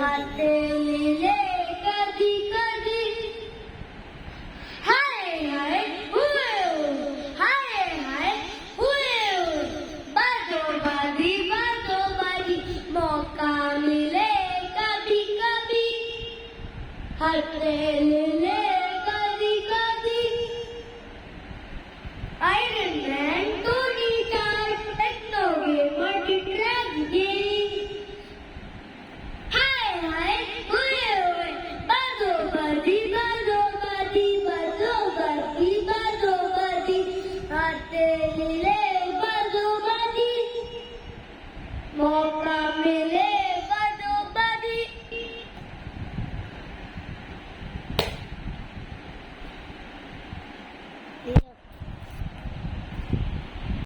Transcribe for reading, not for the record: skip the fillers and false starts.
बाते मिले कभी कभी हाय हाय हुए बातों बारी मौका मिले कभी कभी हर